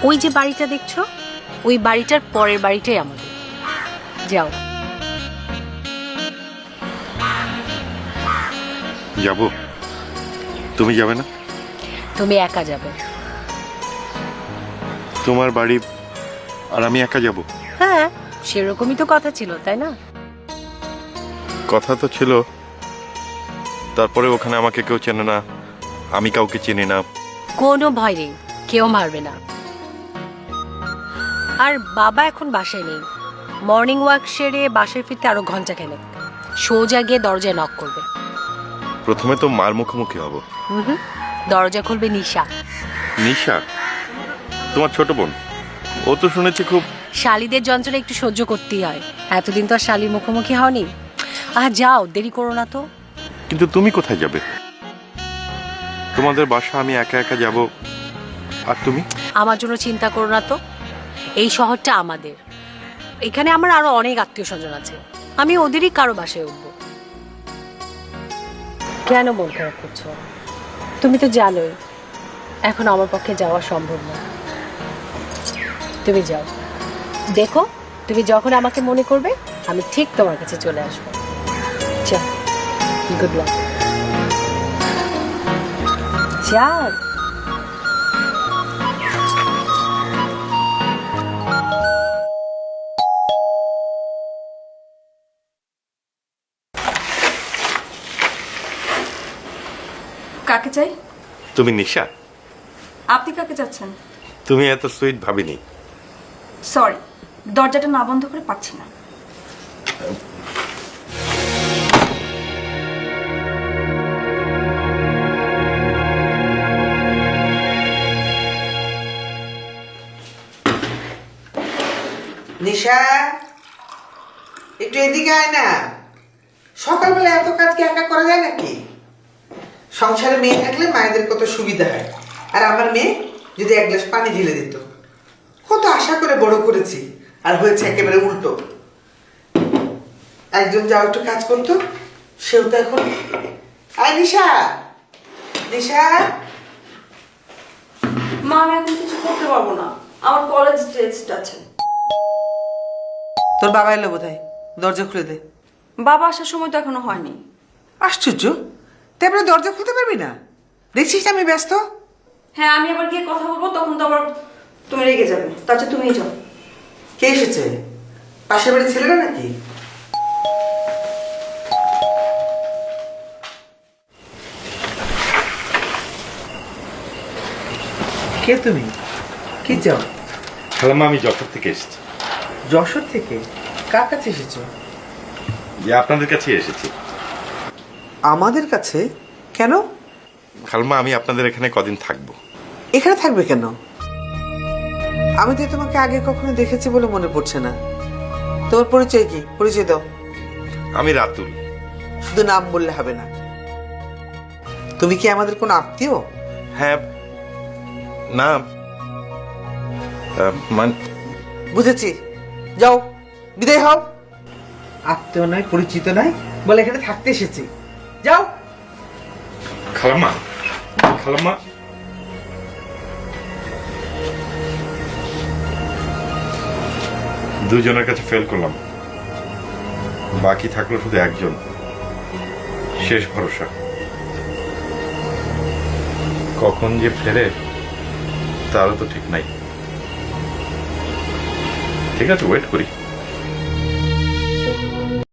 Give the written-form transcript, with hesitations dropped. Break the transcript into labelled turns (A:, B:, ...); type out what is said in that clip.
A: ওই যে বাড়িটা দেখছো, ওই বাড়িটার পরের বাড়িটাই আমাদের। যাও।
B: যাব? তুমি যাবে না?
A: তুমি একা যাবে।
B: তোমার বাড়ি আর আমি একা যাব?
A: হ্যাঁ, সেরকমই তো কথা ছিল, তাই না?
B: কথা তো ছিল, তারপরে ওখানে আমাকে কেউ চেনে না, আমি কাউকে চিনি না।
A: কোনো ভয় নেই, কেউ মারবে না। আর বাবা এখন বাসায় নেই, মর্নিং ওয়াক সেরে বাসায় ফিরতে আরো ঘন্টা খানেক। সোজা গিয়ে দরজায় নক করবে।
B: প্রথমে তো মার মুখোমুখি হব।
A: দরজা খুলবে নিশা।
B: নিশা? তোমার ছোট বোন? ও তো শুনেছি খুব।
A: শালিদের যন্ত্রণা একটু সহ্য করতেই হয়, এতদিন তো আর শালির মুখোমুখি হওনি। যাও, দেরি করো না তো।
B: কিন্তু তুমি কোথায় যাবে? তোমাদের বাসা আমি একা একা যাব, আর তুমি?
A: আমার জন্য চিন্তা করো না তো, এই শহরটা আমাদের। এখানে আমার আরো অনেক আত্মীয় স্বজন আছে, আমি ওদেরই কারো বাসায় উঠবো। কেন মন খারাপ করছো? তুমি তো জানোই এখন আমার পক্ষে যাওয়া সম্ভব না। তুমি যাও, দেখো তুমি যখন আমাকে মনে করবে আমি ঠিক তোমার কাছে চলে আসবো। চল, গুড লাক। যাও।
C: কাকে চাই?
B: তুমি নিশা?
C: আপনি কাকে চাচ্ছেন?
B: তুমি এত সুইট ভাবিনি।
C: সরি, দরজাটা না বন্ধ করে পাচ্ছি না।
D: নিশা, একটু এদিকে আয় না। সকালবেলা এত কাজ কি একা করা যায় নাকি? সংসারে মেয়ে থাকলে মায়েদের কত সুবিধা হয়। আর আমার মেয়ে যদি এক গ্লাস পানি ঢেলে দিত। কত আশা করে বড় করেছি, আর হয়েছে একেবারে উল্টো। একজন যাও একটু কাজ করতো, সেও তো এখন। আয় নিশা, নিশা।
C: মা, আমি এখন কিছু করতে পারবো না, আমার কলেজ টেস্ট আছে।
D: তোর বাবা এলো বোধহয়, দরজা খুলে দে।
C: বাবা আসার সময় তো এখনো হয়নি।
D: আশ্চর্য, তারপরে দরজা খুলতে পারবি না? দেখছিস আমি ব্যস্ত।
C: হ্যাঁ, আমি আবার গিয়ে কথা বলবো, তখন তো আবার তুমি রেগে যাবে। তার চেয়ে তুমিই যাও।
D: কে এসেছে? পাশের বাড়ির ছেলেরা নাকি? কে তুমি? কি চাও?
B: খালাম্মা, আমি যশোর থেকে এসেছি।
D: যশোর থেকে? কার কাছে এসেছো?
B: যে আপনাদের কাছে এসেছি।
D: আমাদের কাছে? কেন?
B: খালাম্মা, আমি আপনাদের এখানে কদিন থাকবো।
D: এখানে থাকবে কেন? আমি তো তোমাকে আগে কখনো দেখেছি বলে মনে পড়ছে না। তোমার পরিচয় কি? পরিচয় দাও।
B: আমি রাতুল।
D: শুধু নাম বললে হবে না। তুমি কি আমাদের কোনো আত্মীয়?
B: হ্যাঁ, না,
D: বুঝেছি, যাও, বিদায় হও। আত্মীয় নয়, পরিচিত নয় বলে এখানে থাকতে এসেছি, যাও।
B: খালাম্মা, খালাম্মা, দুজনের কাছে ফেল করলাম, বাকি থাকলো শুধু একজন, শেষ ভরসা। কখন যে ফেরে তারও তো ঠিক নাই। ঠিক আছে, ওয়েট করি।